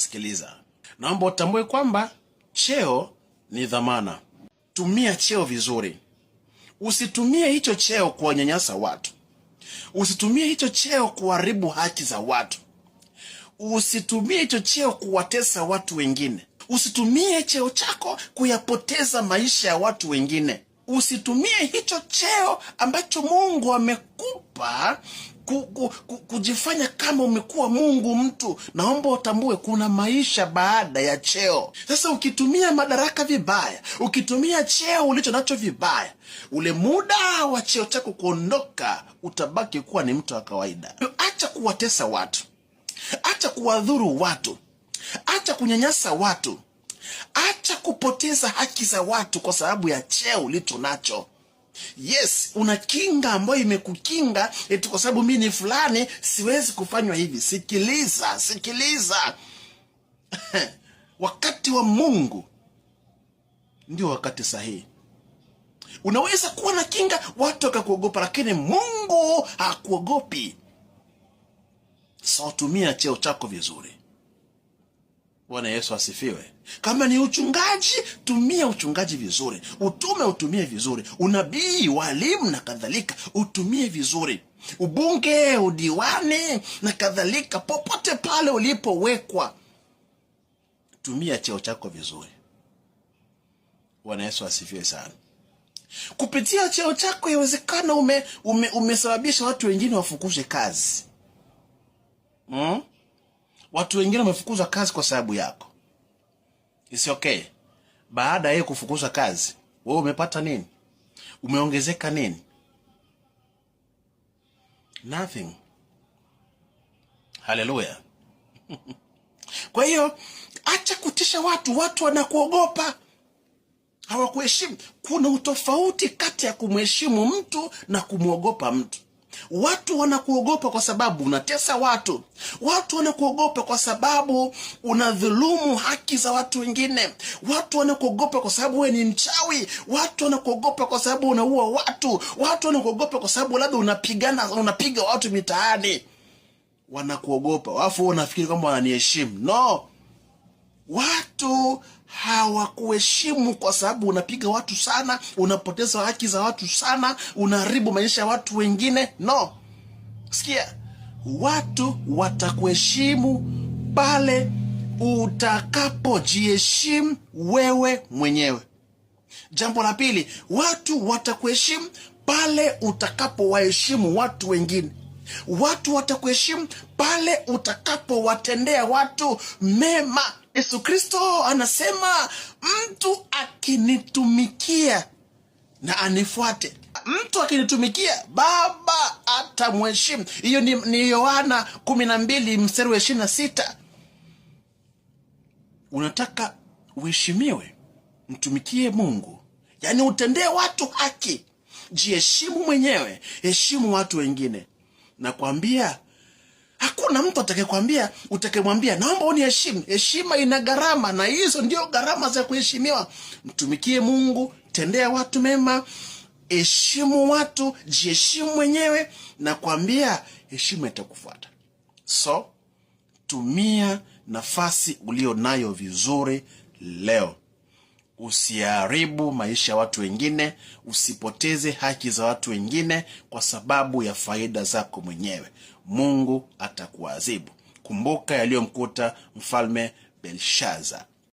Sikiliza, naomba utambue kwamba cheo ni dhamana. Tumia cheo vizuri. Usitumie hicho cheo kuwanyanyasa watu. Usitumie hicho cheo kuharibu haki za watu. Usitumie hicho cheo kuwatesa watu wengine. Usitumie cheo chako kuyapoteza maisha ya watu wengine. Usitumie hicho cheo ambacho Mungu amekupa kujifanya kama umekuwa Mungu mtu. Naomba utambue kuna maisha baada ya cheo. Sasa ukitumia madaraka vibaya, ukitumia cheo ulicho nacho vibaya, ule muda wa cheo chako kuondoka, utabaki kuwa ni mtu wa kawaida. Acha kuwatesa watu. Acha kuwadhuru watu. Acha kunyanyasa watu. Acha kupoteza haki za watu kwa sababu ya cheo ulicho nacho. Yes, una kinga ambayo imekukinga eti kwa sababu mimi ni fulani siwezi kufanywa hivi. Sikiliza. Wakati wa Mungu ndio wakati sahihi. Unaweza kuwa na kinga watu wakakuogopa, lakini Mungu hakuogopi. So tumia cheo chako vizuri. Bwana Yesu asifiwe. Kama ni uchungaji, tumia uchungaji vizuri. Utumie vizuri. Unabii, walimu na kadhalika, utumie vizuri. Ubunge, udiwani na kadhalika, popote pale ulipowekwa, tumia cheo chako vizuri. Bwana Yesu asifiwe sana. Kupitia cheo chako yawezekana umesababisha watu wengine wafukuzwe kazi. Watu wengine wamefukuzwa kazi kwa sababu yako. It's okay. Baada ya yeye kufukuzwa kazi, wewe umepata nini? Umeongezeka nini? Nothing. Hallelujah. Kwa hiyo acha kutisha watu. Watu wanakuogopa, hawakuheshimu. Kuna utofauti kati ya kumheshimu mtu na kumwogopa mtu. Watu wanakuogopa kwa sababu unatesa watu. Watu wanakuogopa kwa sababu unadhulumu haki za watu wengine. Watu wanakuogopa kwa sababu wewe ni mchawi. Watu wanakuogopa kwa sababu unaua watu. Watu wanakuogopa kwa sababu labda unapiga watu mitaani. Wanakuogopa. Alafu unafikiri kwamba wananiheshimu. No. Watu hawakuheshimu kwa sababu unapiga watu sana, unapoteza haki za watu sana, unaharibu maisha ya watu wengine. No. Sikia, watu watakuheshimu pale utakapojiheshimu wewe mwenyewe. Jambo la pili, watu watakuheshimu pale utakapowaheshimu watu wengine. Watu watakuheshimu pale utakapowatendea watu mema. Yesu Kristo anasema, mtu akinitumikia na anifuate. Mtu akinitumikia, Baba atamheshimu. Hiyo ni Yohana 12:26. Unataka uheshimiwe? Mtumikie Mungu. Yaani utendee watu haki. Jiheshimu mwenyewe, heshimu watu wengine. Nakwambia, hakuna mtu utakayemwambia naomba uniheshimu. Heshima ina gharama, na hizo ndio gharama za kuheshimiwa. Mtumikie Mungu, tendea watu mema, heshimu watu, jiheshimu mwenyewe. Nakwambia, heshima itakufuata. So, tumia nafasi ulio nayo vizuri leo. Usiharibu maisha ya watu wengine, usipoteze haki za watu wengine kwa sababu ya faida zako mwenyewe. Mungu atakuadhibu. Kumbuka yaliyomkuta mfalme Belshaza.